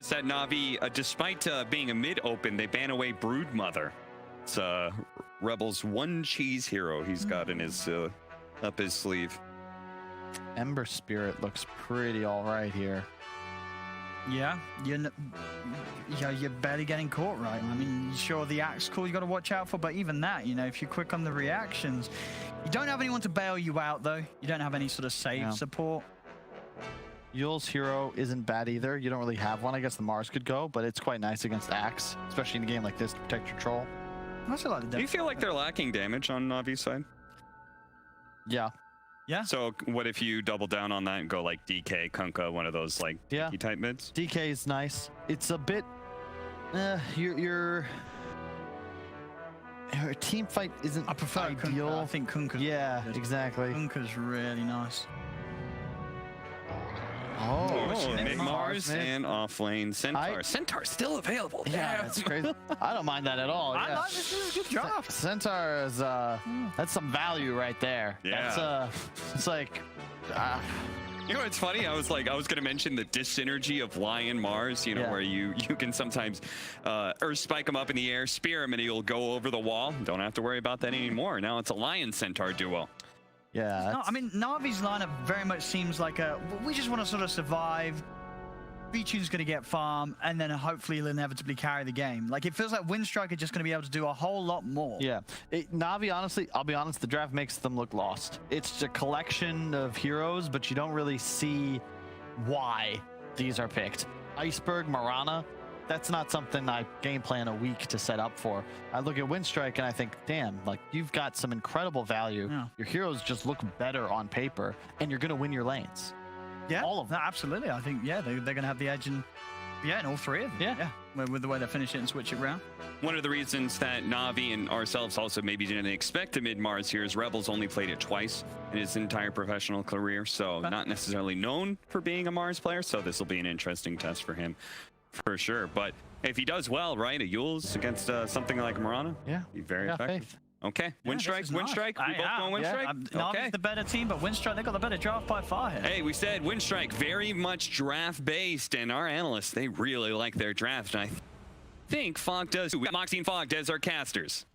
is that Na'Vi, despite being a mid open, they ban away Broodmother. It's Rebel's one cheese hero he's got in his up his sleeve. Ember Spirit looks pretty all right here. Yeah, you're barely getting caught, right? I mean, sure, the axe call you got to watch out for, but even that, you know, if you're quick on the reactions, you don't have anyone to bail you out, though. You don't have any sort of save support. Yule's hero isn't bad either. You don't really have one. I guess the Mars could go, but it's quite nice against Axe, especially in a game like this to protect your troll. I also like the Do you feel like they're lacking damage on Na'Vi's side? Yeah. Yeah. So what if you double down on that and go like DK, Kunkka, one of those like DK type mids? DK is nice. It's a bit your team fight isn't I prefer ideal. Kunkka. I think Kunkka. Yeah, exactly. Kunkka's really nice. Oh, mid-Mars and off-lane Centaur. Centaur's still available. Yeah, that's crazy. I don't mind that at all. I like this. Is a good draft. Centaur is that's some value right there. Yeah. That's it's like you know what's funny? I was gonna mention the dyssynergy of Lion Mars, you know, where you can sometimes Earth spike him up in the air, spear him, and he'll go over the wall. Don't have to worry about that anymore. Now it's a Lion Centaur duo. Yeah. No, I mean, Na'Vi's lineup very much seems like we just want to sort of survive. Vichu's going to get farm, and then hopefully he'll inevitably carry the game. Like, it feels like Winstrike are just going to be able to do a whole lot more. Yeah. Na'Vi, honestly, I'll be honest, the draft makes them look lost. It's a collection of heroes, but you don't really see why these are picked. Iceberg, Mirana, that's not something I game plan a week to set up for. I look at Winstrike and I think, damn, like you've got some incredible value. Yeah. Your heroes just look better on paper, and you're going to win your lanes. Yeah, all of them. No, absolutely. I think, yeah, they're going to have the edge in all three of them. Yeah. With the way they finish it and switch it around. One of the reasons that Na'Vi and ourselves also maybe didn't expect a mid-Mars here is Rebel's only played it twice in his entire professional career, so not necessarily known for being a Mars player, so this will be an interesting test for him. For sure, but if he does well, right, a Yule's against something like Mirana, be very effective. Faith. Okay, Winstrike, Winstrike. We both going Winstrike. Na'Vi's the better team, but Winstrike, they got the better draft by far here. Hey, we said Winstrike very much draft based, and our analysts, they really like their draft. And I think Fog does. We got Moxie and Fog as our casters.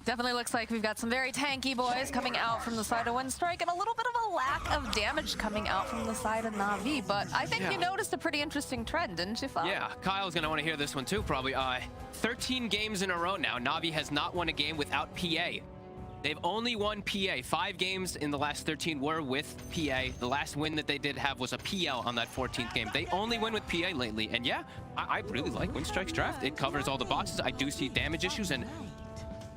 Definitely looks like we've got some very tanky boys coming out from the side of Winstrike, and a little bit of a lack of damage coming out from the side of Na'Vi. But I think you noticed a pretty interesting trend, didn't you, Fog? Yeah, Kyle's going to want to hear this one too, probably. 13 games in a row now. Na'Vi has not won a game without PA. They've only won PA. 5 games in the last 13 were with PA. The last win that they did have was a PL on that 14th game. They only win with PA lately. And yeah, I really like Winstrike's draft. It covers all the boxes. I do see damage issues, and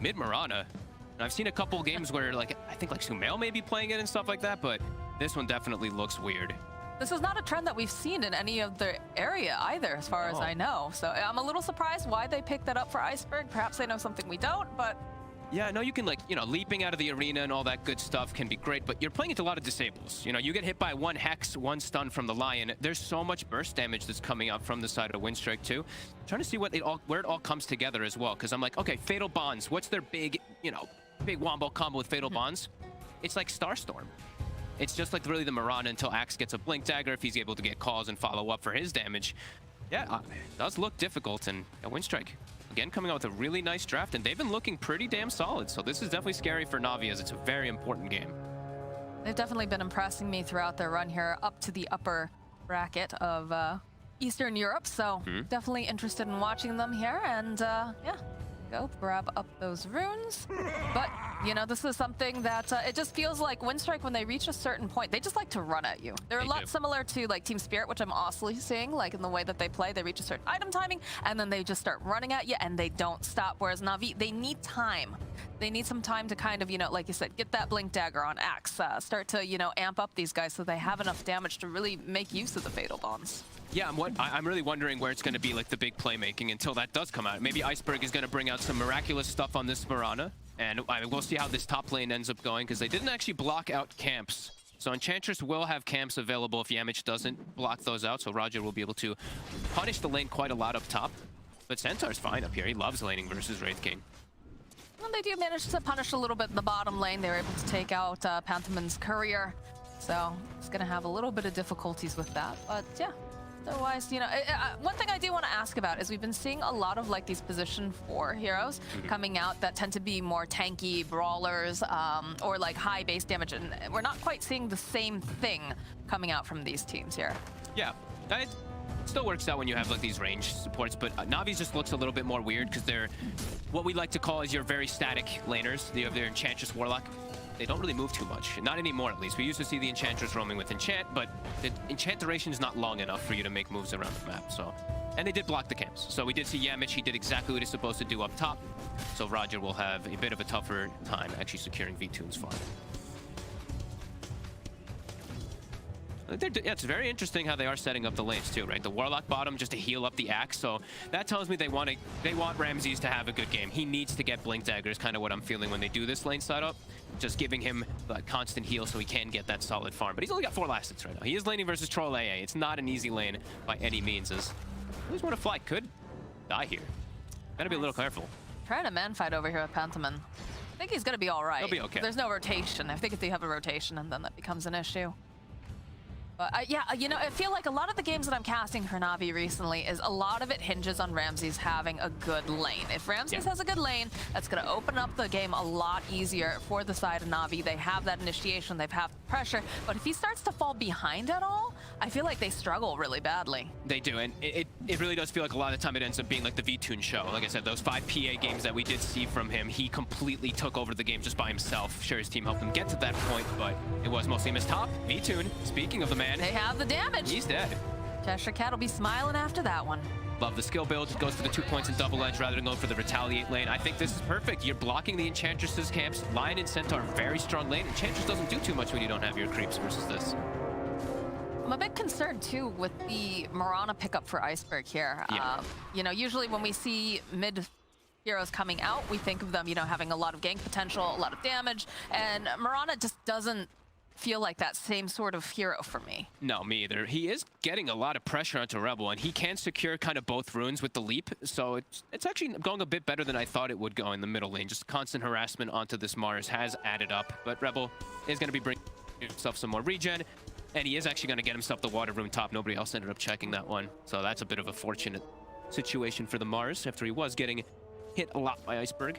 mid Mirana. And I've seen a couple games where, like, I think like Sumail may be playing it and stuff like that, but this one definitely looks weird. This is not a trend that we've seen in any of the area either, as far as I know. So I'm a little surprised why they picked that up for Iceberg. Perhaps they know something we don't, but... Yeah, no, you can, like, you know, leaping out of the arena and all that good stuff can be great, but you're playing into a lot of disables. You know, you get hit by 1 Hex, 1 stun from the Lion. There's so much burst damage that's coming out from the side of Winstrike, too. I'm trying to see where it all comes together as well, because I'm like, okay, Fatal Bonds, what's their big, you know, big wombo combo with Fatal Bonds? It's like Starstorm. It's just like really the Mirana until Axe gets a Blink Dagger if he's able to get calls and follow up for his damage. Yeah, it does look difficult, and Winstrike, again, coming out with a really nice draft, and they've been looking pretty damn solid, so this is definitely scary for Na'Vi, as it's a very important game. They've definitely been impressing me throughout their run here up to the upper bracket of Eastern Europe, so definitely interested in watching them here, and yeah, go grab up those runes. But, you know, this is something that it just feels like Winstrike, when they reach a certain point, they just like to run at you. They're a lot similar to like Team Spirit, which I'm also seeing, like in the way that they play. They reach a certain item timing, and then they just start running at you, and they don't stop. Whereas Na'Vi, they need time. They need some time to kind of, you know, like you said, get that Blink Dagger on Axe, start to, you know, amp up these guys so they have enough damage to really make use of the Fatal Bonds. Yeah, I'm really wondering where it's going to be like the big playmaking until that does come out. Maybe Iceberg is going to bring out some miraculous stuff on this Mirana, and we'll see how this top lane ends up going, because they didn't actually block out camps. So Enchantress will have camps available if Yamich doesn't block those out, so Roger will be able to punish the lane quite a lot up top. But Centaur's fine up here. He loves laning versus Wraith King. Well, they do manage to punish a little bit in the bottom lane. They were able to take out Pantherman's courier, so it's going to have a little bit of difficulties with that. But yeah, Otherwise, you know, one thing I do want to ask about is we've been seeing a lot of like these position 4 heroes coming out that tend to be more tanky brawlers or like high base damage, and we're not quite seeing the same thing coming out from these teams here. Yeah, it still works out when you have like these range supports, but Navi just looks a little bit more weird because they're what we like to call is your very static laners. They have their Enchantress Warlock. They don't really move too much. Not anymore, at least. We used to see the Enchantress roaming with Enchant, but the Enchant duration is not long enough for you to make moves around the map, so... And they did block the camps. So we did see Yamich. He did exactly what he's supposed to do up top. So Roger will have a bit of a tougher time actually securing V-Tune's farm. Yeah, it's very interesting how they are setting up the lanes too, right? The Warlock bottom just to heal up the Axe, so that tells me they want Ramses to have a good game. He needs to get Blink Dagger is kind of what I'm feeling when they do this lane setup. Just giving him a constant heal so he can get that solid farm. But he's only got 4 last right now. He is laning versus Troll AA. It's not an easy lane by any means, as who's one to fly could die here. Gotta be a little careful. Trying a man fight over here with Pentaman. I think he's gonna be all right. He'll be okay. There's no rotation. I think if they have a rotation, and then that becomes an issue. But yeah, you know, I feel like a lot of the games that I'm casting for Navi recently is a lot of it hinges on Ramses having a good lane. If Ramses has a good lane, that's going to open up the game a lot easier for the side of Navi. They have that initiation, they've had pressure, but if he starts to fall behind at all, I feel like they struggle really badly. They do, and it really does feel like a lot of the time it ends up being like the V-Tune show. Like I said, those 5 PA games that we did see from him, he completely took over the game just by himself. Sure, his team helped him get to that point, but it was mostly him as top. V-Tune, speaking of the man, They have the damage. he's dead. Cheshire Cat will be smiling after that one. Love the skill build. It goes for the 2 points in double edge rather than going for the retaliate lane. I think this is perfect. You're blocking the Enchantress's camps. Lion and Centaur, very strong lane. Enchantress doesn't do too much when you don't have your creeps versus this. I'm a bit concerned too with the Mirana pickup for Iceberg here. Yeah. You know, usually when we see mid heroes coming out, we think of them, you know, having a lot of gank potential, a lot of damage, and Mirana just doesn't feel like that same sort of hero for me. No, me either. He is getting a lot of pressure onto Rebel, and he can secure kind of both runes with the leap, so it's actually going a bit better than I thought it would go in the middle lane. Just constant harassment onto this Mars has added up, but Rebel is going to be bringing himself some more regen, and he is actually going to get himself the water rune top. Nobody else ended up checking that one, so that's a bit of a fortunate situation for the Mars after he was getting hit a lot by Iceberg.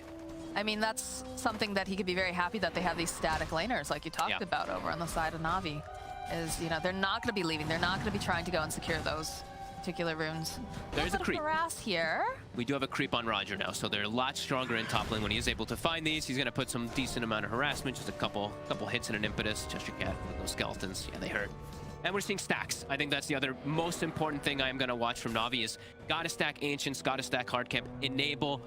I mean, that's something that he could be very happy that they have these static laners like you talked about over on the side of Navi. Is, you know, they're not going to be leaving. They're not going to be trying to go and secure those particular runes. There's a creep. Harass here. We do have a creep on Roger now, so they're a lot stronger in top lane when he is able to find these. He's going to put some decent amount of harassment, just a couple hits and an impetus. Cheshire Cat with those skeletons. Yeah, they hurt. And we're seeing stacks. I think that's the other most important thing I am going to watch from Navi is gotta stack Ancients, gotta stack Hard Camp, enable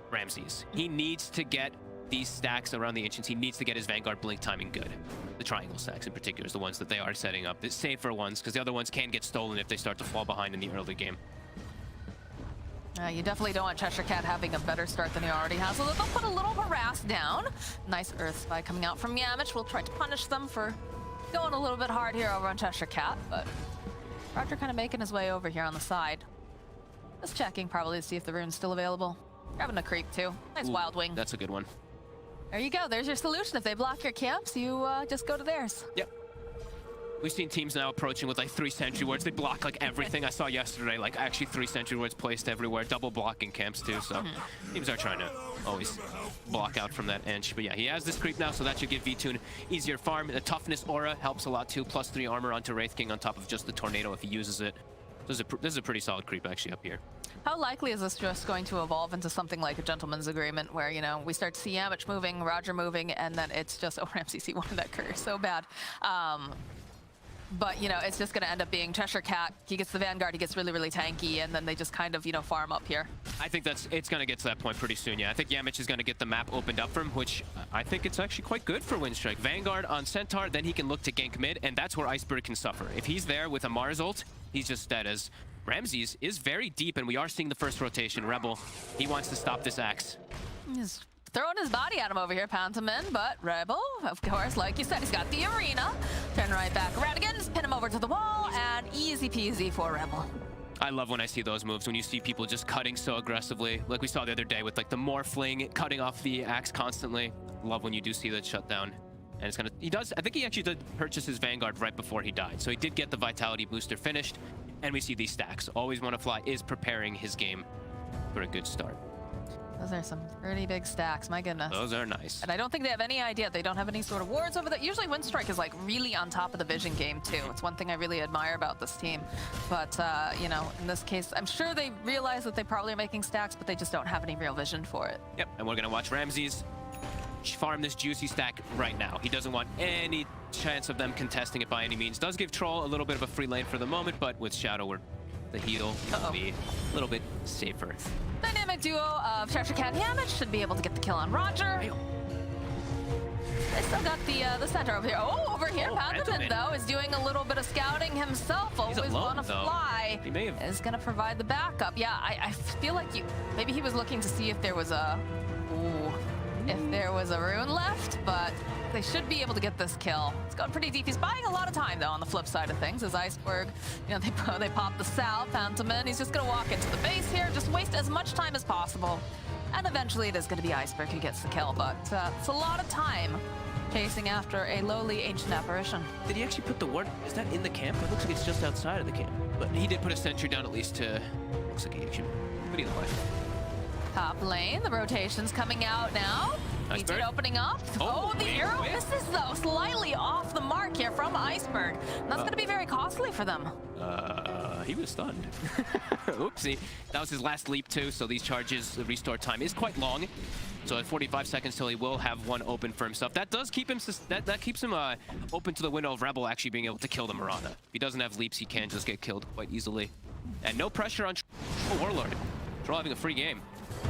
Ramses. He needs to get these stacks around the Ancients. He needs to get his Vanguard blink timing good. The triangle stacks in particular is the ones that they are setting up. The safer ones, because the other ones can get stolen if they start to fall behind in the early game. You definitely don't want Cheshire Cat having a better start than he already has. So they'll put a little harass down. Nice Earth Spy coming out from Yamich. We'll try to punish them for going a little bit hard here over on Cheshire Cat, but Roger kind of making his way over here on the side. Just checking probably to see if the rune's still available. Grabbing a creep too. Nice Wild Wing. That's a good one. There you go. There's your solution. If they block your camps, you just go to theirs. Yep. We've seen teams now approaching with like 3 sentry wards. They block like everything. I saw yesterday, like actually 3 sentry wards placed everywhere, double blocking camps too. So teams are trying to always block out from that edge. But yeah, he has this creep now, so that should give V-Tune easier farm. The toughness aura helps a lot too. +3 armor onto Wraith King on top of just the tornado if he uses it. This is a pretty solid creep actually up here. How likely is this just going to evolve into something like a gentleman's agreement where, you know, we start to see Yamich moving, Roger moving, and then it's just, oh, Ramses, he wanted that career so bad. But, you know, it's just going to end up being Cheshire Cat. He gets the Vanguard, he gets really, really tanky, and then they just kind of, you know, farm up here. I think it's going to get to that point pretty soon, yeah. I think Yamich is going to get the map opened up for him, which I think it's actually quite good for Winstrike. Vanguard on Centaur, then he can look to gank mid, and that's where Iceberg can suffer. If he's there with a Mars ult, he's just dead, as Ramses is very deep, and we are seeing the first rotation. Rebel, he wants to stop this Axe. He's throwing his body at him over here, Pantomin, but Rebel, of course, like you said, he's got the arena. Turn right back around again, pin him over to the wall, and easy peasy for Rebel. I love when I see those moves, when you see people just cutting so aggressively, like we saw the other day with like the Morphling cutting off the Axe constantly. Love when you do see that shutdown. And it's gonna, I think he actually did purchase his Vanguard right before he died. So he did get the Vitality booster finished. And we see these stacks. Always Want to Fly is preparing his game for a good start. Those are some pretty big stacks, my goodness. Those are nice. And I don't think they have any idea. They don't have any sort of wards over that. Usually Winstrike is like really on top of the vision game too. It's one thing I really admire about this team. But, you know, in this case, I'm sure they realize that they probably are making stacks, but they just don't have any real vision for it. Yep, and we're gonna watch Ramses farm this juicy stack right now. He doesn't want any chance of them contesting it by any means. Does give Troll a little bit of a free lane for the moment, but with Shadow, the heal will be a little bit safer. Dynamic duo of Cheshire Cat and Yamich should be able to get the kill on Roger. They still got the center over here. Oh, over here, Pandaman, though, is doing a little bit of scouting himself. Always Want to Fly He may have... is going to provide the backup. Yeah, I feel like maybe he was looking to see if there was a... Ooh, if there was a rune left, but they should be able to get this kill. It's going pretty deep. He's buying a lot of time, though, on the flip side of things. As Iceberg, you know, they pop the Sal, Pantaman. He's just going to walk into the base here, just waste as much time as possible. And eventually it is going to be Iceberg who gets the kill, but it's a lot of time chasing after a lowly ancient apparition. Did he actually put the ward? Is that in the camp? It looks like it's just outside of the camp. But he did put a sentry down at least to... Looks like he actually... But either way. Top lane, the rotation's coming out now. Iceberg opening up. Oh, the arrow misses though, slightly off the mark here from Iceberg. And that's going to be very costly for them. He was stunned. Oopsie. That was his last leap too, so these charges, the restore time is quite long. So at 45 seconds till he will have one open for himself. That does keep him, that keeps him open to the window of Rebel actually being able to kill the Mirana. If he doesn't have leaps, he can just get killed quite easily. And no pressure on Warlord. Troll having a free game.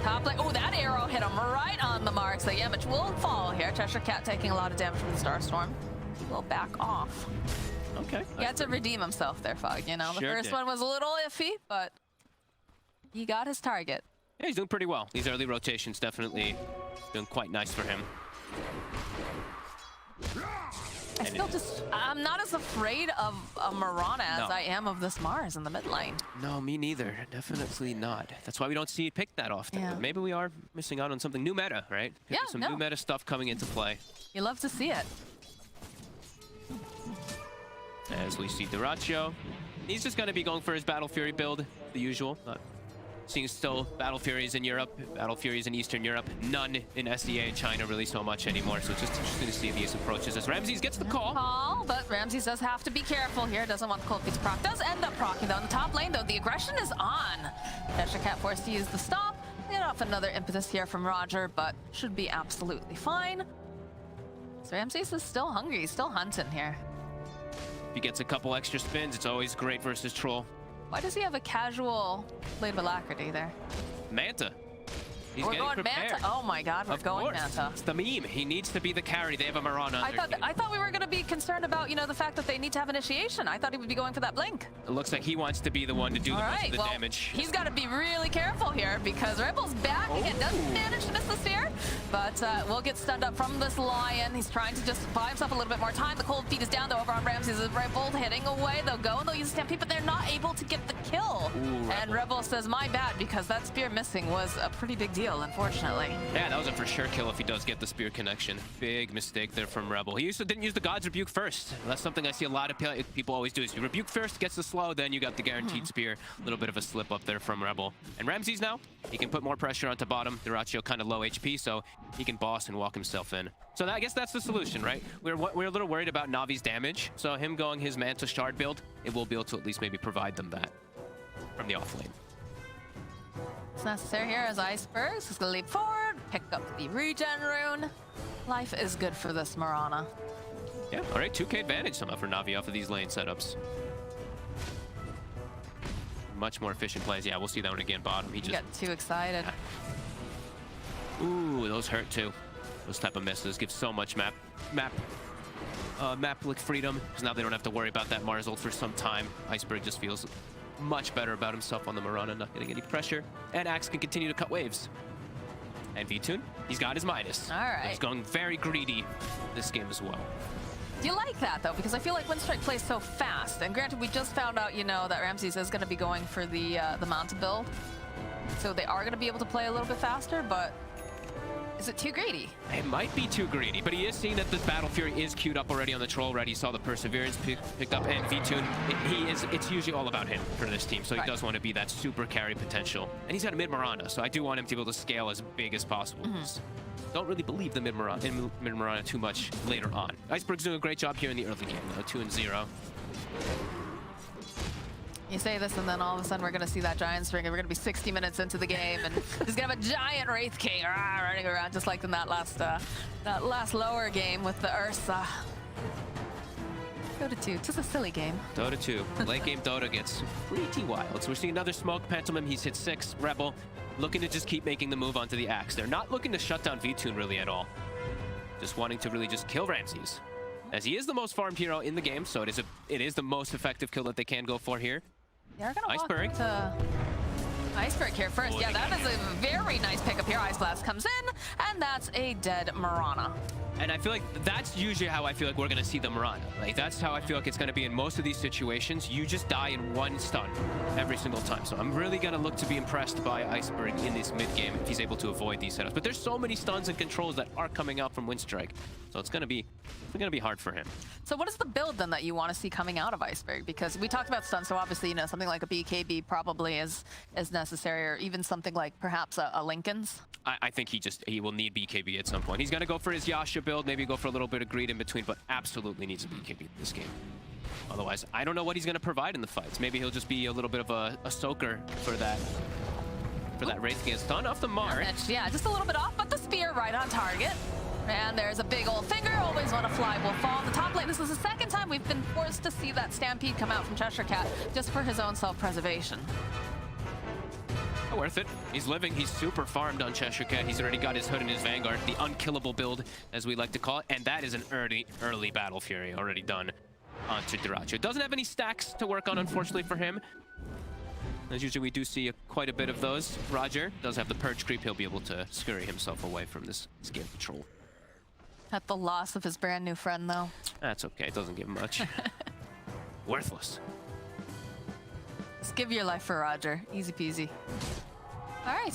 Top lane. Oh, that arrow hit him right on the mark. So Yamich will fall here. Cheshire Cat taking a lot of damage from the Starstorm. He will back off. Okay. He had to redeem himself there, Fog. You know, the first one was a little iffy, but he got his target. Yeah, he's doing pretty well. These early rotations definitely doing quite nice for him. I'm not as afraid of a Mirana as I am of this Mars in the mid lane. No, me neither. Definitely not. That's why we don't see it picked that often. Yeah. Maybe we are missing out on something new meta, right? Yeah, some new meta stuff coming into play. You love to see it. As we see DyrachYO. He's just going to be going for his Battle Fury build, the usual. Seeing still Battle Furies in Europe, Battle Furies in Eastern Europe, none in SEA China really so much anymore. So it's just interesting to see these approaches as Ramses gets the call. But Ramses does have to be careful here. Doesn't want the cold feet to proc. Does end up proccing though in the top lane though. The aggression is on. Cheshire Cat forced to use the stomp. Get off another impetus here from Roger, but should be absolutely fine. So Ramses is still hungry. He's still hunting here. If he gets a couple extra spins, it's always great versus Troll. Why does he have a casual Blade of Alacrity there? Manta. He's we're getting going prepared. Manta. Oh my God, we're going Manta. It's the meme. He needs to be the carry. They have a Mirana. I thought we were going to be concerned about, you know, the fact that they need to have initiation. I thought he would be going for that blink. It looks like he wants to be the one to do the most of the damage. He's got to be really careful here because Rebel's back again. Doesn't manage to miss the spear, but will get stunned up from this Lion. He's trying to just buy himself a little bit more time. The cold feet is down though over on Ramses. Rebel hitting away. They'll go and they'll use a Stampede, but they're not able to get the kill. And Rebel says, my bad, because that spear missing was a pretty big deal, unfortunately. Yeah, that was a for sure kill if he does get the spear connection. Big mistake there from Rebel. He didn't use the God's Rebuke first. That's something I see a lot of people always do is you rebuke first, gets the slow, then you got the guaranteed spear. A little bit of a slip up there from Rebel. And Ramses now, he can put more pressure onto bottom. DyrachYO kind of low HP, so he can boss and walk himself in. So I guess that's the solution, right? We're a little worried about Navi's damage, so him going his Manta Shard build, it will be able to at least maybe provide them that from the offlane. It's necessary here as Icebergs is going to leap forward, pick up the regen rune. Life is good for this Mirana. Yeah, all right, 2k advantage somehow for Navi off of these lane setups. Much more efficient plays. Yeah, we'll see that one again bottom. He just got too excited. Ooh, those hurt too. Those type of misses give so much map like freedom, because now they don't have to worry about that Mars ult for some time. Iceberg just feels much better about himself on the Mirana, not getting any pressure. And Axe can continue to cut waves. And V-Tune, he's got his Midas. All right. He's going very greedy this game as well. Do you like that, though? Because I feel like Winstrike plays so fast. And granted, we just found out, you know, that Ramses is going to be going for the Manta build. So they are going to be able to play a little bit faster, but Is it too greedy? It might be too greedy, but he is seeing that the Battle Fury is queued up already on the troll already. He saw the Perseverance picked up, and Vtune, it's usually all about him for this team, so he does want to be that super carry potential. And he's got a mid-Mirana, so I do want him to be able to scale as big as possible. Don't really believe the mid-Mirana too much later on. Iceberg's doing a great job here in the early game, though, 2-0. You say this, and then all of a sudden we're going to see that giant string, and we're going to be 60 minutes into the game, and he's going to have a giant Wraith King running around, just like in that last lower game with the Ursa. Dota 2, just a silly game. Dota 2. Late game Dota gets pretty wild. So we're seeing another smoke. Pantomime, he's hit 6. Rebel, looking to just keep making the move onto the Axe. They're not looking to shut down Vtune really at all. Just wanting to really just kill Ramses, as he is the most farmed hero in the game, so it is the most effective kill that they can go for here. They're gonna Iceberg. walk into Iceberg here first. Yeah, that is a very nice pickup here. Ice Blast comes in, and that's a dead Mirana. And I feel like that's usually how I feel like we're going to see the Mirana. Like, that's how I feel like it's going to be in most of these situations. You just die in one stun every single time. So I'm really going to look to be impressed by Iceberg in this mid-game if he's able to avoid these setups. But there's so many stuns and controls that are coming out from Winstrike. So it's going to be hard for him. So what is the build then that you want to see coming out of Iceberg? Because we talked about stuns, so obviously, you know, something like a BKB probably is necessary, or even something like perhaps a Lincoln's. I think he will need BKB at some point. He's going to go for his Yasha build, maybe go for a little bit of greed in between, but absolutely needs a BKB in this game. Otherwise, I don't know what he's going to provide in the fights. Maybe he'll just be a little bit of a soaker for that Wraith King. Stun off the Mark. Yeah, just a little bit off, but the spear right on target. And there's a big old finger. Always want to fly will fall. The top lane, this is the second time we've been forced to see that Stampede come out from Cheshire Cat just for his own self-preservation. Worth it. He's living. He's super farmed on Cheshire Cat. He's already got his hood and his Vanguard, the unkillable build, as we like to call it. And that is an early Battle Fury already done onto DyrachYO. Doesn't have any stacks to work on, unfortunately, for him. As usually, we do see quite a bit of those. Roger does have the Purge Creep. He'll be able to scurry himself away from this Scale Patrol. At the loss of his brand new friend, though. That's okay. It doesn't give him much. Worthless. Just give your life for Roger. Easy peasy. All right.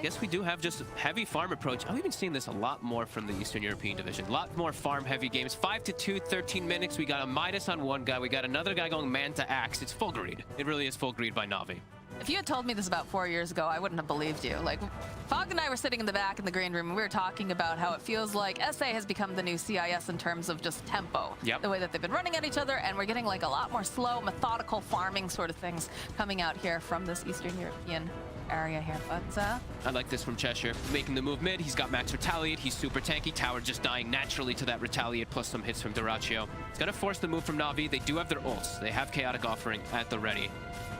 Guess we do have just heavy farm approach. I've even seen this a lot more from the Eastern European division. A lot more farm heavy games. 5-2, 13 minutes. We got a Midas on one guy. We got another guy going man to axe. It's full greed. It really is full greed by Na'Vi. If you had told me this about 4 years ago, I wouldn't have believed you. Like, Fog and I were sitting in the back in the green room, and we were talking about how it feels like SA has become the new CIS in terms of just tempo. Yep. The way that they've been running at each other, and we're getting like a lot more slow, methodical farming sort of things coming out here from this Eastern European area here. But I like this from Cheshire. Making the move mid, he's got max Retaliate, he's super tanky. Tower just dying naturally to that Retaliate, plus some hits from DyrachYO. It's gonna force the move from Na'Vi. They do have their ults. They have Chaotic Offering at the ready.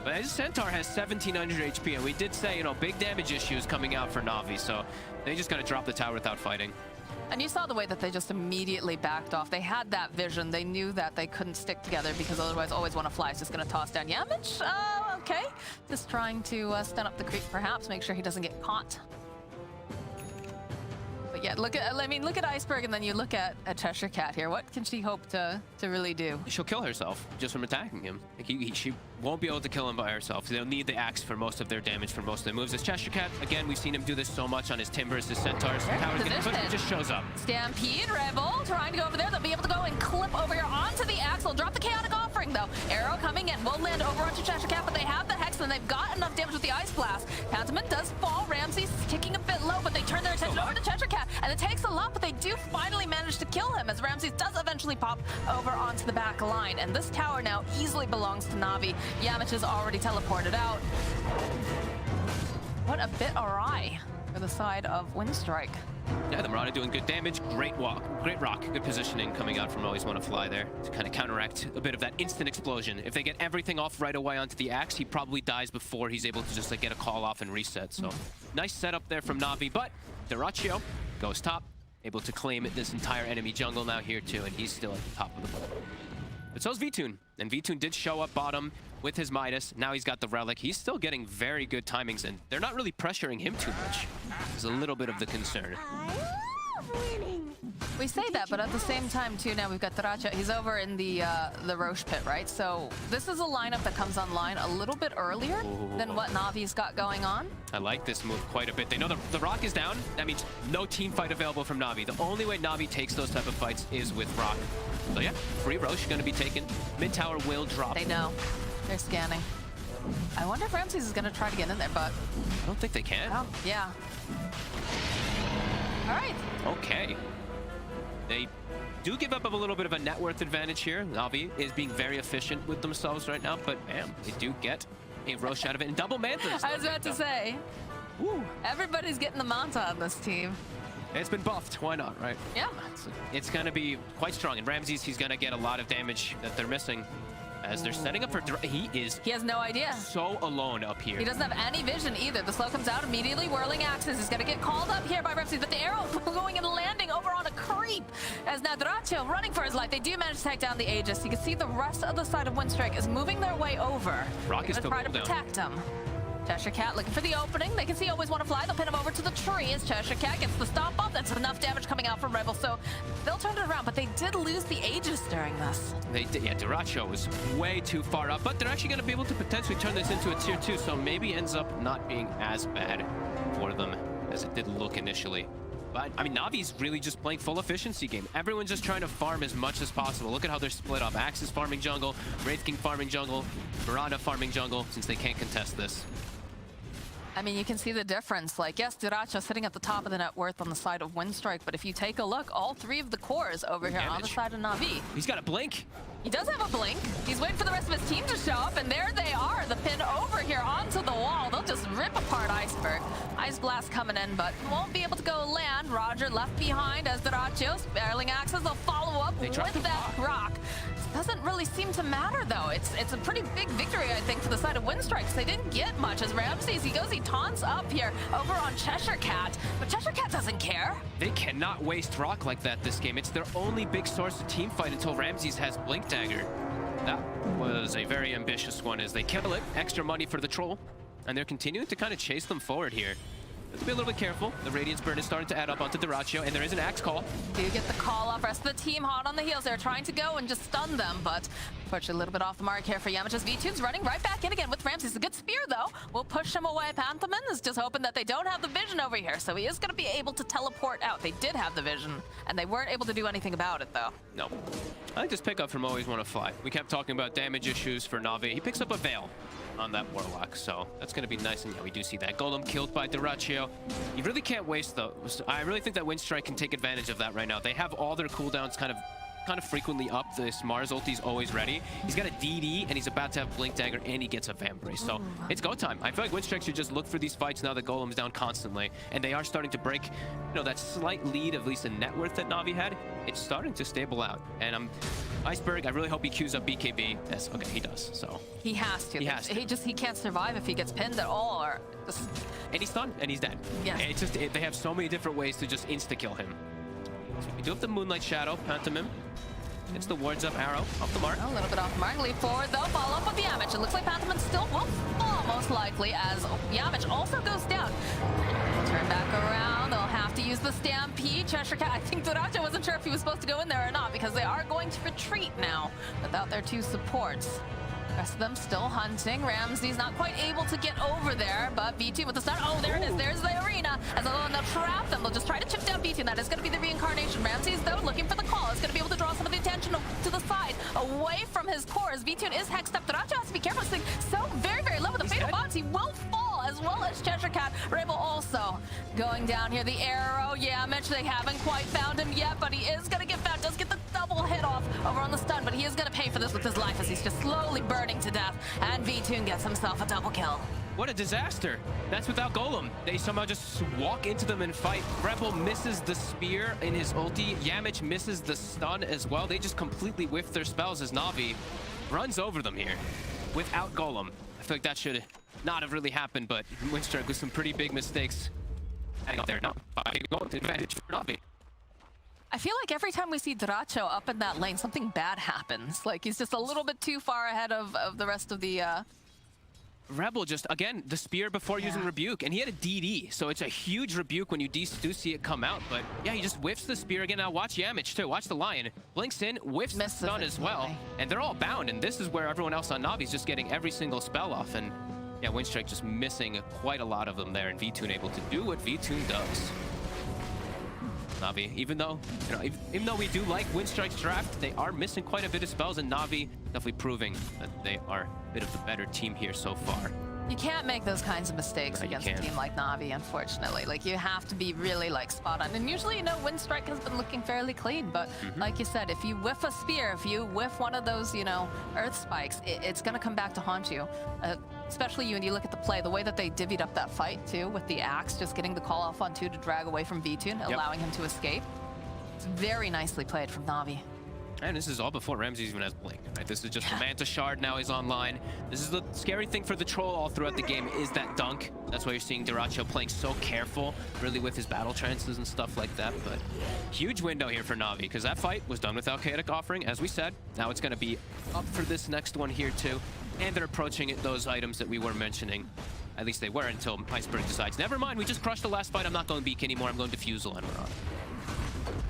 But his Centaur has 1700 HP, and we did say, you know, big damage issues coming out for Na'Vi, so they just gotta drop the tower without fighting. And you saw the way that they just immediately backed off. They had that vision. They knew that they couldn't stick together because otherwise Always Want to Fly is just going to toss down Yamich. Okay. Just trying to stun up the creep, perhaps, make sure he doesn't get caught. But yeah, look at Iceberg, and then you look at Cheshire Cat here. What can she hope to really do? She'll kill herself just from attacking him. Like she won't be able to kill him by herself. They'll need the axe for most of their damage, for most of their moves. As Cheshire Cat, again, we've seen him do this so much on his Timbers, his Centaurs. Towers he just shows up. Stampede, Rebel, trying to go over there. They'll be able to go and clip over here onto the axe. They'll drop the Chaotic Offering, though. Arrow coming in. Will land over onto Cheshire Cat, but they have the Hex, and they've got enough damage with the Ice Blast. Pantomime does fall. Ramses kicking a bit low, but they turn their attention over to Cheshire Cat, and it takes a lot, but they do finally manage to kill him, as Ramses does eventually pop over onto the back line. And this tower now easily belongs to Na'Vi. Yamich is already teleported out. What a bit awry for the side of Winstrike. Yeah, the Mirana doing good damage. Great rock, good positioning coming out from Always Want to Fly there to kind of counteract a bit of that instant explosion. If they get everything off right away onto the axe, he probably dies before he's able to just like get a call off and reset. So nice setup there from Na'Vi, but DyrachYO goes top, able to claim this entire enemy jungle now here too, and he's still at the top of the board. But so's Vtune, and Vtune did show up bottom with his Midas. Now he's got the Relic. He's still getting very good timings, and they're not really pressuring him too much. There's a little bit of the concern. We say that, but at the same time too, now we've got DyrachYO. He's over in the Roche pit, right? So this is a lineup that comes online a little bit earlier than what Navi's got going on. I like this move quite a bit. They know the Rock is down. That means no team fight available from Na'Vi. The only way Na'Vi takes those type of fights is with Rock. So yeah, free Roche going to be taken. Mid tower will drop. They know. They're scanning. I wonder if Ramses is going to try to get in there, but... I don't think they can. Oh, yeah. All right. Okay. They do give up a little bit of a net worth advantage here. Na'Vi is being very efficient with themselves right now, but bam, they do get a Roche out of it. And double Manthas. I was about to say. Woo. Everybody's getting the Manta on this team. It's been buffed. Why not, right? Yeah. It's going to be quite strong. And Ramses, he's going to get a lot of damage that they're missing. As they're setting up for... He has no idea. So alone up here. He doesn't have any vision either. The slow comes out immediately. Whirling axes. He's going to get called up here by Ramses, but the arrow going and landing over on a creep. As now DyrachYO running for his life. They do manage to take down the Aegis. You can see the rest of the side of Winstrike is moving their way over. Rock is still trying to protect him. Cheshire Cat looking for the opening. They can see always want to fly. They'll pin him over to the tree as Cheshire Cat gets the stop off. That's enough damage coming out from Rebel, so they'll turn it around. But they did lose the Aegis during this. They did, yeah. DyrachYO was way too far up, but they're actually going to be able to potentially turn this into a tier 2, so maybe ends up not being as bad for them as it did look initially. But, I mean, Navi's really just playing full efficiency game. Everyone's just trying to farm as much as possible. Look at how they're split up. Axe is farming jungle, Wraith King farming jungle, Miranda farming jungle, since they can't contest this. I mean, you can see the difference. Like, yes, DyrachYO sitting at the top of the net worth on the side of Winstrike, but if you take a look, all three of the cores over here on the side of Na'Vi. He's got a blink. He does have a blink. He's waiting for the rest of his team to show up, and there they are, the pin over here onto the wall. They'll just rip apart Iceberg. Ice Blast coming in, but won't be able to go land. Roger left behind as DyrachYO, barreling axes. They'll follow up with that rock. Doesn't really seem to matter, though. It's a pretty big victory, I think, for the side of Winstrike. They didn't get much as Ramses, he taunts up here over on Cheshire Cat, but Cheshire Cat doesn't care. They cannot waste rock like that this game. It's their only big source of team fight until Ramses has Blink Dagger. That was a very ambitious one as they kill it. Extra money for the troll, and they're continuing to kind of chase them forward here. Let's be a little bit careful. The Radiance Burn is starting to add up onto DyrachYO, and there is an axe call. Do get the call off. Rest of the team hot on the heels. They're trying to go and just stun them, but unfortunately a little bit off the mark here for Yamcha's. V2's running right back in again with Ramses. A good spear, though. We'll push him away. Pantherman is just hoping that they don't have the vision over here, so he is going to be able to teleport out. They did have the vision, and they weren't able to do anything about it, though. No. I like this pickup from Always Wanna Fly. We kept talking about damage issues for Na'Vi. He picks up a Veil on that Warlock, so that's going to be nice. And yeah, we do see that Golem killed by DyrachYO. You really can't waste those. I really think that Winstrike can take advantage of that right now. They have all their cooldowns kind of frequently up. This Mars ulti's always ready. He's got a DD, and he's about to have Blink Dagger, and he gets a Vambrace. So it's go time. I feel like Winstrike should just look for these fights now that Golem's down constantly, and they are starting to break, that slight lead, at least in net worth that Na'Vi had. It's starting to stable out, and Iceberg, I really hope he queues up BKB. Yes, okay, he does. So he has to. He can't survive if he gets pinned at all, or just... And he's stunned, and he's dead. Yes. It's just they have so many different ways to just insta kill him. So we do have the Moonlight Shadow, Pantomim. It's the wards up arrow off the mark. A little bit off the mark. Leap forward though. Follow up with the Yamcha. It looks like Pantomim still will fall most likely as Yamcha also goes down. Turn back around. They'll have to use the Stampede. Cheshire Cat. I think DyrachYO wasn't sure if he was supposed to go in there or not because they are going to retreat now without their two supports. Rest of them still hunting. Ramsey's not quite able to get over there, but V2 with the start. Oh, there it is. There's the arena. As they'll trap them, they'll just try to chip down V2. That is going to be the reincarnation. Ramsey's, though, looking for the call. Is going to be able to draw some of the attention to the side, away from his cores. V2 is hexed up. DyrachYO has to be careful. This thing so very, very low with the fatal bonds. He will fall, as well as Cheshire Cat. Rebel also going down here. The arrow, yeah, Mitch, they haven't quite found him yet, but he is going to get found. Does get the double hit off over on the stun, but he is going to pay for this with his life as he's just slowly burning to death. And V2 gets himself a double kill. What a disaster. That's without Golem. They somehow just walk into them and fight. Rebel misses the spear in his ulti. Yamich misses the stun as well. They just completely whiff their spells as Na'Vi runs over them here without Golem. I feel like that should not have really happened, but Winstrike with some pretty big mistakes. Hang on there now. Golem advantage for Na'Vi. I feel like every time we see DyrachYO up in that lane, something bad happens. Like he's just a little bit too far ahead of the rest of the Rebel just, again, the spear before using Rebuke, and he had a DD, so it's a huge Rebuke when you do see it come out, but yeah, he just whiffs the spear again. Now watch Yamich too, watch the Lion. Blinks in, whiffs the stun as well, and they're all bound, and this is where everyone else on Navi's just getting every single spell off, and yeah, Winstrike just missing quite a lot of them there, and Vtoon able to do what Vtoon does. Navi, even though we do like Winstrike's draft, they are missing quite a bit of spells, and Navi definitely proving that they are a bit of the better team here so far. You can't make those kinds of mistakes against a team like Navi, unfortunately. Like, you have to be really, like, spot on. And usually, you know, Winstrike has been looking fairly clean, but like you said, if you whiff a spear, if you whiff one of those, you know, earth spikes, it's gonna come back to haunt you. Especially when you look at the play, the way that they divvied up that fight, too, with the axe, just getting the call off on 2 to drag away from Vtoon, allowing him to escape. It's very nicely played from Navi. And this is all before Ramses even has Blink, right? This is just the Manta Shard now he's online. This is the scary thing for the Troll all throughout the game is that dunk. That's why you're seeing DyrachYO playing so careful, really with his battle trances and stuff like that. But huge window here for Navi, because that fight was done without Chaotic Offering, as we said. Now it's going to be up for this next one here too. And they're approaching those items that we were mentioning. At least they were until Iceberg decides, never mind, we just crushed the last fight. I'm not going Beak anymore. I'm going Diffusal and we're on.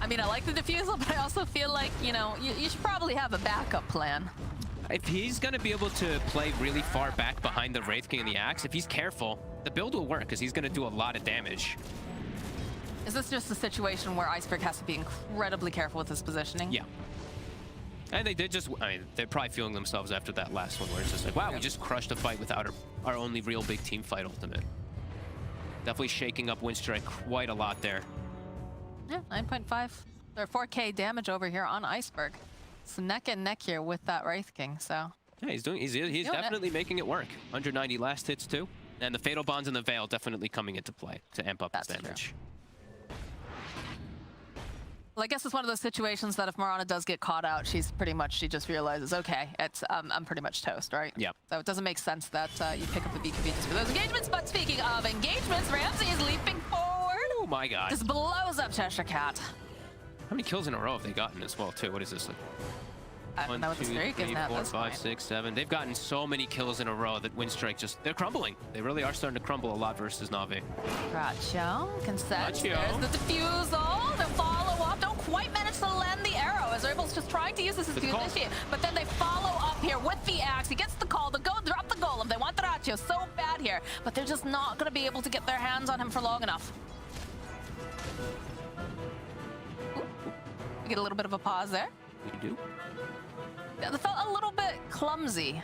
I mean, I like the Diffusal, but I also feel like, you know, you should probably have a backup plan. If he's going to be able to play really far back behind the Wraith King and the Axe, if he's careful, the build will work because he's going to do a lot of damage. Is this just a situation where Iceberg has to be incredibly careful with his positioning? Yeah. And they did just, I mean, they're probably feeling themselves after that last one where it's just like, wow, we just crushed a fight without our only real big team fight ultimate. Definitely shaking up Winstrike quite a lot there. Yeah, 9.5 or 4K damage over here on Iceberg. It's neck and neck here with that Wraith King, so. Yeah, he's definitely making it work. 190 last hits too. And the Fatal Bonds and the Veil definitely coming into play to amp up his damage. Well, I guess it's one of those situations that if Mirana does get caught out, she just realizes, okay, I'm pretty much toast, right? Yeah. So it doesn't make sense that you pick up the BKB just for those engagements. But speaking of engagements, Ramsey is leaping forward. Oh my god. Just blows up Cheshire Cat. How many kills in a row have they gotten as well too? What is this like? I don't know what the streak is now. 4, 5, 6, 7. They've gotten so many kills in a row that Winstrike they're crumbling. They really are starting to crumble a lot versus Navi. DyrachYO can set. DyrachYO. There's the Diffusal. The follow up. Don't quite manage to land the arrow as Rebel's just trying to use this as to initiate. But then they follow up here with the axe. He gets the call to go drop the golem. They want DyrachYO so bad here, but they're just not going to be able to get their hands on him for long enough. Ooh. We get a little bit of a pause there. We do. Yeah, that felt a little bit clumsy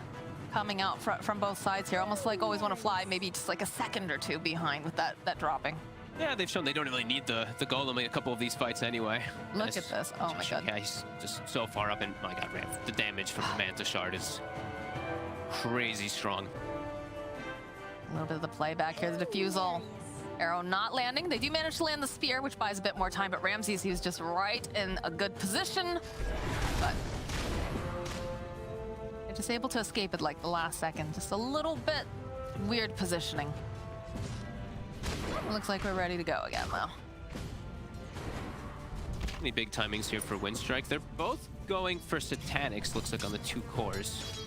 coming out from both sides here. Almost like Always Want to Fly, maybe just like a second or two behind with that dropping. Yeah, they've shown they don't really need the golem in a couple of these fights anyway. Look at this. Oh my god. Yeah, he's just so far up, and oh my god, the damage from the Manta Shard is crazy strong. A little bit of the play back here, the Diffusal. Arrow not landing. They do manage to land the spear, which buys a bit more time, but Ramses, he was just right in a good position. But they're just able to escape at like the last second. Just a little bit weird positioning. Looks like we're ready to go again, though. Any big timings here for Winstrike? They're both going for Satanics, looks like, on the 2 cores.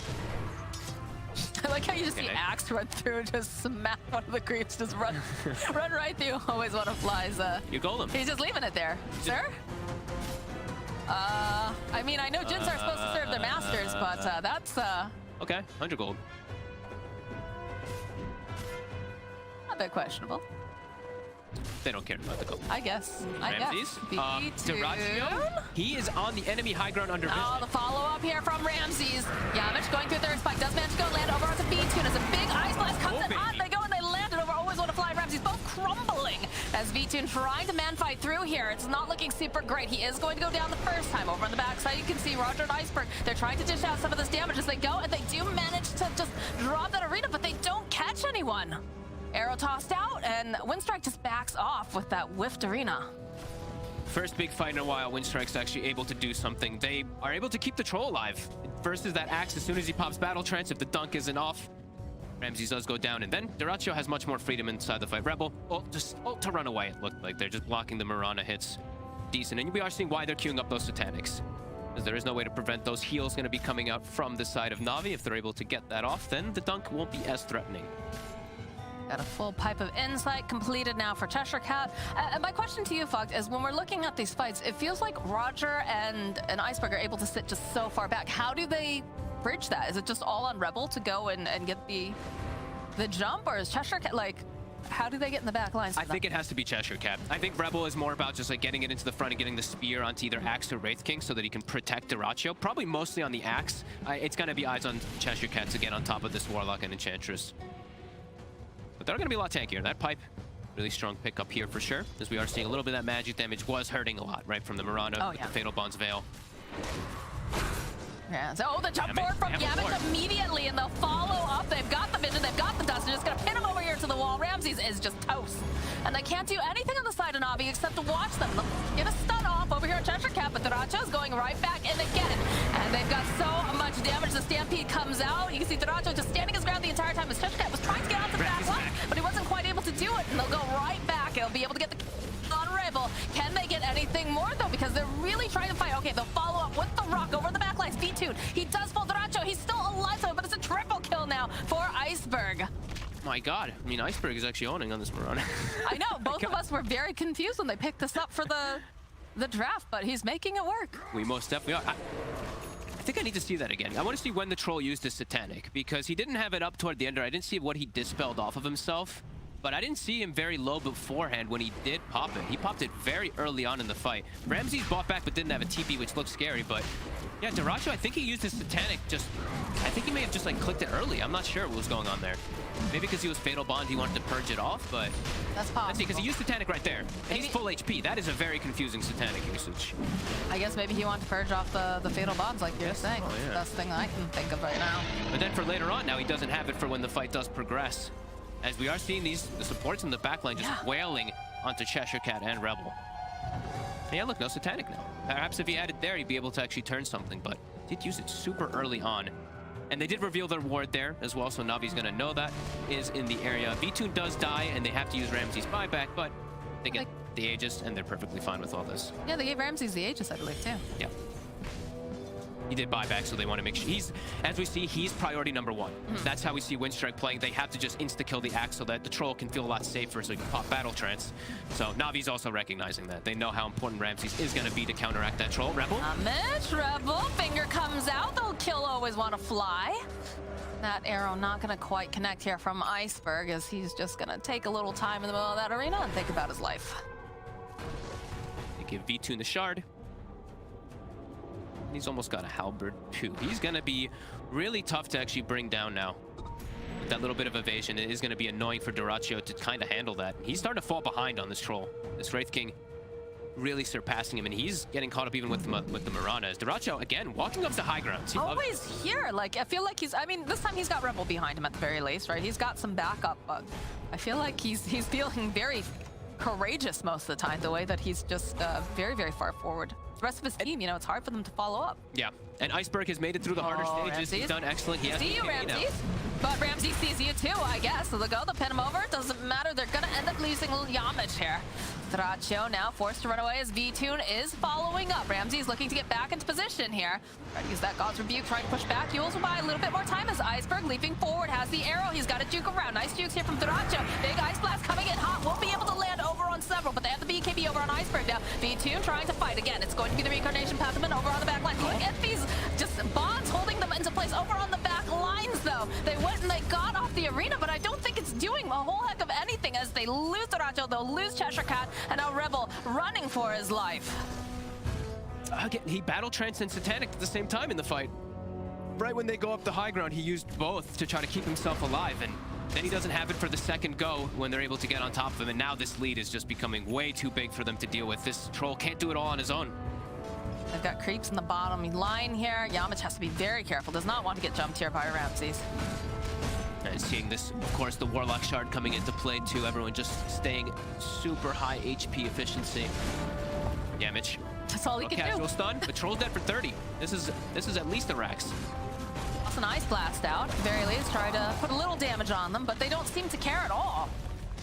I like how you just see Axe run through, just smack one of the creeps, just run right through. Always Want to Fly's. You golem. He's just leaving it there, sir. I mean, I know Jins are supposed to serve their masters, but that's Okay, 100 gold. a bit questionable. They don't care about the gold. I guess. Ramses, DyrachYO, he is on the enemy high ground under vision. Oh, the follow-up here from Ramses. Yamich going through third spike. Does manage to go land over onto Vtoon as a big ice blast comes in hot. They go and they land it over. Always Want to Fly. Ramses both crumbling as Vtoon trying to man fight through here. It's not looking super great. He is going to go down the first time. Over on the backside, you can see Roger and Iceberg. They're trying to dish out some of this damage as they go, and they do manage to just drop that arena, but they don't catch anyone. Arrow tossed out, and Winstrike just backs off with that whiffed arena. First big fight in a while, Winstrike's actually able to do something. They are able to keep the Troll alive. First is that axe as soon as he pops Battle Trance. If the dunk isn't off, Ramses does go down, and then DyrachYO has much more freedom inside the fight. Rebel, just ult to run away, it looked like. They're just blocking the Mirana hits. Decent, and we are seeing why they're queuing up those Satanics. Because there is no way to prevent those heals going to be coming out from the side of Na'Vi. If they're able to get that off, then the dunk won't be as threatening. Got a full pipe of insight completed now for Cheshire Cat. And my question to you, Fucked, is when we're looking at these fights, it feels like Roger and Iceberg are able to sit just so far back. How do they bridge that? Is it just all on Rebel to go and get the jump, or is Cheshire Cat like? How do they get in the back lines? I think it has to be Cheshire Cat. I think Rebel is more about just like getting it into the front and getting the spear onto either Axe or Wraith King so that he can protect DyrachYO. Probably mostly on the Axe. It's going to be eyes on Cheshire Cat to get on top of this Warlock and Enchantress. But they're going to be a lot tankier. That pipe, really strong pickup here for sure. As we are seeing a little bit of that magic damage was hurting a lot, right, from the Mirana with the Fatal Bond's Veil. Yeah, so the jump forward from Yamich immediately, and they'll follow up. They've got the vision, they've got the dust. They're just gonna pin him over here to the wall. Ramses is just toast. And they can't do anything on the side of Na'Vi except to watch them. They'll get a stun off over here on Cheshire Cat, but DyrachYO's going right back in again. And they've got so much damage. The Stampede comes out. You can see DyrachYO just standing his ground the entire time as Cheshire Cat was trying to get out to the back line, but he wasn't quite able to do it. And they'll go right back. He'll be able to get the on Rebel. Can they get anything more though? Because they're really trying to fight. Okay, they'll follow up with the rock over the backlines. V-Tune. He does pull DyrachYO. He's still alive, though, but it's a triple kill now for Iceberg. My God. I mean, Iceberg is actually owning on this Mirana. I know. Both of us were very confused when they picked this up for the draft, but he's making it work. We most definitely are. I think I need to see that again. I want to see when the troll used his Satanic, because he didn't have it up toward the end. I didn't see what he dispelled off of himself. But I didn't see him very low beforehand when he did pop it. He popped it very early on in the fight. Ramses bought back but didn't have a TP, which looked scary. But yeah, DyrachYO, I think he used his Satanic I think he may have just like clicked it early. I'm not sure what was going on there. Maybe because he was Fatal Bond, he wanted to purge it off, but... That's possible. Let's see, because he used Satanic right there. And he's full HP. That is a very confusing Satanic usage. I guess maybe he wanted to purge off the Fatal Bonds like you're saying. Oh, yeah. That's the best thing I can think of right now. But then for later on, now he doesn't have it for when the fight does progress. As we are seeing the supports in the backline just wailing onto Cheshire Cat and Rebel. And yeah, look, no Satanic now. Perhaps if he added there, he'd be able to actually turn something, but did use it super early on. And they did reveal their ward there as well, so Navi's gonna know that is in the area. V-Tune does die, and they have to use Ramses' buyback, but they get the Aegis, and they're perfectly fine with all this. Yeah, they gave Ramses the Aegis, I believe, too. Yeah. He did buyback, so they want to make sure as we see, he's priority number one. That's how we see Winstrike playing. They have to just insta-kill the Axe so that the troll can feel a lot safer, so he can pop Battle Trance. So Navi's also recognizing that. They know how important Ramses is going to be to counteract that troll. Rebel? Rebel, finger comes out. They'll kill always want to fly. That arrow not going to quite connect here from Iceberg, as he's just going to take a little time in the middle of that arena and think about his life. They give V-Tune the shard. He's almost got a halberd too. He's gonna be really tough to actually bring down now. With that little bit of evasion, it is gonna be annoying for DyrachYO to kind of handle that. He's starting to fall behind on this troll. This Wraith King really surpassing him, and he's getting caught up even with the Mirana. As DyrachYO, again, walking up to high ground. Always here. Like, I feel like I mean, this time he's got Rebel behind him at the very least, right? He's got some backup, but I feel like he's feeling very courageous most of the time, the way that he's just very, very far forward. The rest of his team, you know, it's hard for them to follow up. Yeah, and Iceberg has made it through the harder stages. Ramses. He's done excellent. He has See you, Ramses. But Ramses sees you too, I guess. So they'll go, they'll pin him over. Doesn't matter. They're going to end up losing Yamich here. DyrachYO now forced to run away as V-Tune is following up. Ramses looking to get back into position here. Trying to use that God's Rebuke, trying to push back. Yules will buy a little bit more time as Iceberg leaping forward, has the arrow. He's got a juke around. Nice jukes here from DyrachYO. Big Ice Blast coming in hot. Won't be able to land over on several, but they have the BKB over on Iceberg now. V-Tune trying to fight again. It's going to be the Reincarnation Pathoman over on the back line. Look at these just bonds holding them into place over on the back lines, though. They went and they got off the arena, but I don't think it's doing a whole heck of anything as they lose DyrachYO, they'll lose Cheshire Cat, and now Rebel running for his life. Again, he battle trance and Satanic at the same time in the fight. Right when they go up the high ground, he used both to try to keep himself alive, and then he doesn't have it for the second go when they're able to get on top of him, and now this lead is just becoming way too big for them to deal with. This troll can't do it all on his own. They've got creeps in the bottom line here. Yamich has to be very careful, does not want to get jumped here by Ramses. And seeing this, of course, the Warlock Shard coming into play too. Everyone just staying super high HP efficiency. Yamich. That's all he can casual do. Stun, but Troll's dead for 30. This is at least a Rax. Toss an Ice Blast out. At the very least, try to put a little damage on them, but they don't seem to care at all.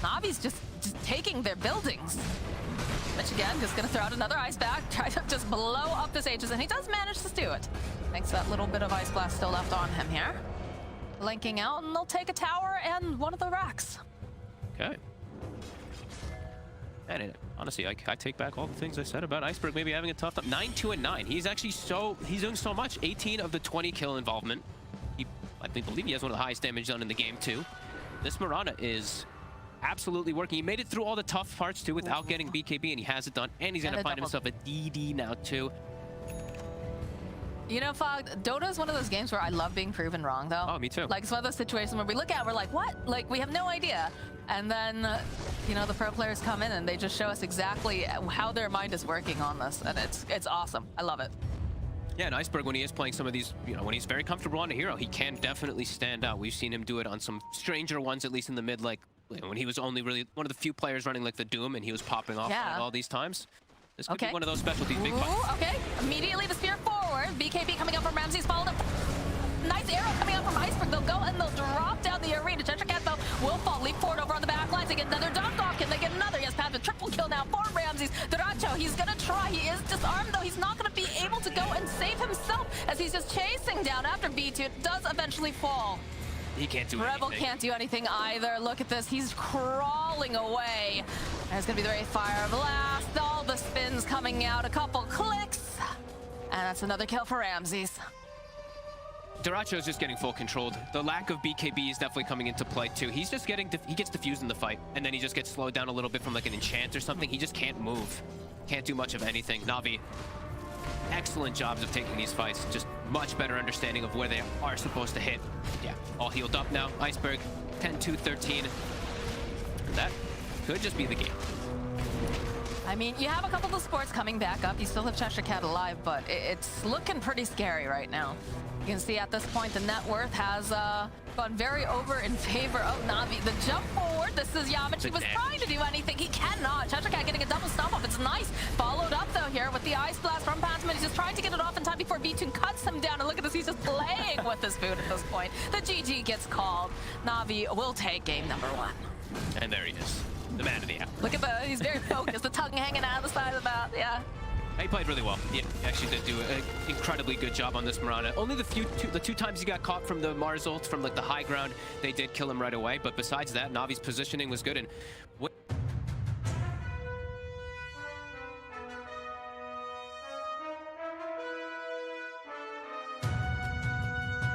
Navi's just taking their buildings. Mitch again, just gonna throw out another ice back, try to just blow up this Aegis, and he does manage to do it. Thanks to that little bit of ice blast still left on him here. Blinking out, and they'll take a tower and one of the racks. Okay. And honestly, I take back all the things I said about Iceberg maybe having a tough time. 9-2-9. He's actually he's doing so much. 18 of the 20 kill involvement. I believe he has one of the highest damage done in the game too. This Mirana is absolutely working. He made it through all the tough parts too without getting BKB, and he has it done. And he's gonna find himself a DD now too. You know, Fog, Dota is one of those games where I love being proven wrong, though. Oh, me too. Like, it's one of those situations where we look at it, we're like, what? Like, we have no idea. And then, you know, the pro players come in and they just show us exactly how their mind is working on this. And it's awesome. I love it. Yeah, and Iceberg, when he is playing some of these, you know, when he's very comfortable on a hero, he can definitely stand out. We've seen him do it on some stranger ones, at least in the mid, like when he was only really one of the few players running like the Doom and he was popping off all these times. This could be one of those specialties. Big fights. Okay, immediately the spear forward. BKB coming up from Ramses, followed up. Nice arrow coming out from Iceberg. They'll go and they'll drop down the arena. Tetracat, though, will fall. Leap forward over on the back lines. They get another dog. Can they get another? Yes, Pat, the triple kill now for Ramses. DyrachYO, he's going to try. He is disarmed, though. He's not going to be able to go and save himself as he's just chasing down after B2 does eventually fall. He can't do anything. Rebel can't do anything either. Look at this. He's crawling away. There's going to be the Wraith Fire Blast. All the spins coming out. A couple clicks. And that's another kill for Ramses. DyrachYO is just getting full controlled. The lack of BKB is definitely coming into play too. He's just getting, he gets diffused in the fight, and then he just gets slowed down a little bit from like an enchant or something. He just can't move. Can't do much of anything. Na'Vi, excellent jobs of taking these fights. Just much better understanding of where they are supposed to hit. Yeah, all healed up now. Iceberg, 10-2-13. And that could just be the game. I mean, you have a couple of sports coming back up. You still have Cheshire Cat alive, but it's looking pretty scary right now. You can see at this point the net worth has gone very over in favor of Na'Vi. The jump forward, this is Yamich. He was trying to do anything. He cannot. Cheshire Cat getting a double stomp off. It's nice. Followed up, though, here with the Ice Blast from Pantsman. He's just trying to get it off in time before B2 cuts him down. And look at this. He's just playing with his food at this point. The GG gets called. Na'Vi will take game number 1. And there he is. The man of the hour. Look at he's very focused. The tongue hanging out of the side of the mouth. Yeah. He played really well. Yeah, he actually did do an incredibly good job on this Mirana. Only the two times he got caught from the Mars ult from like the high ground, they did kill him right away. But besides that, Na'Vi's positioning was good. And what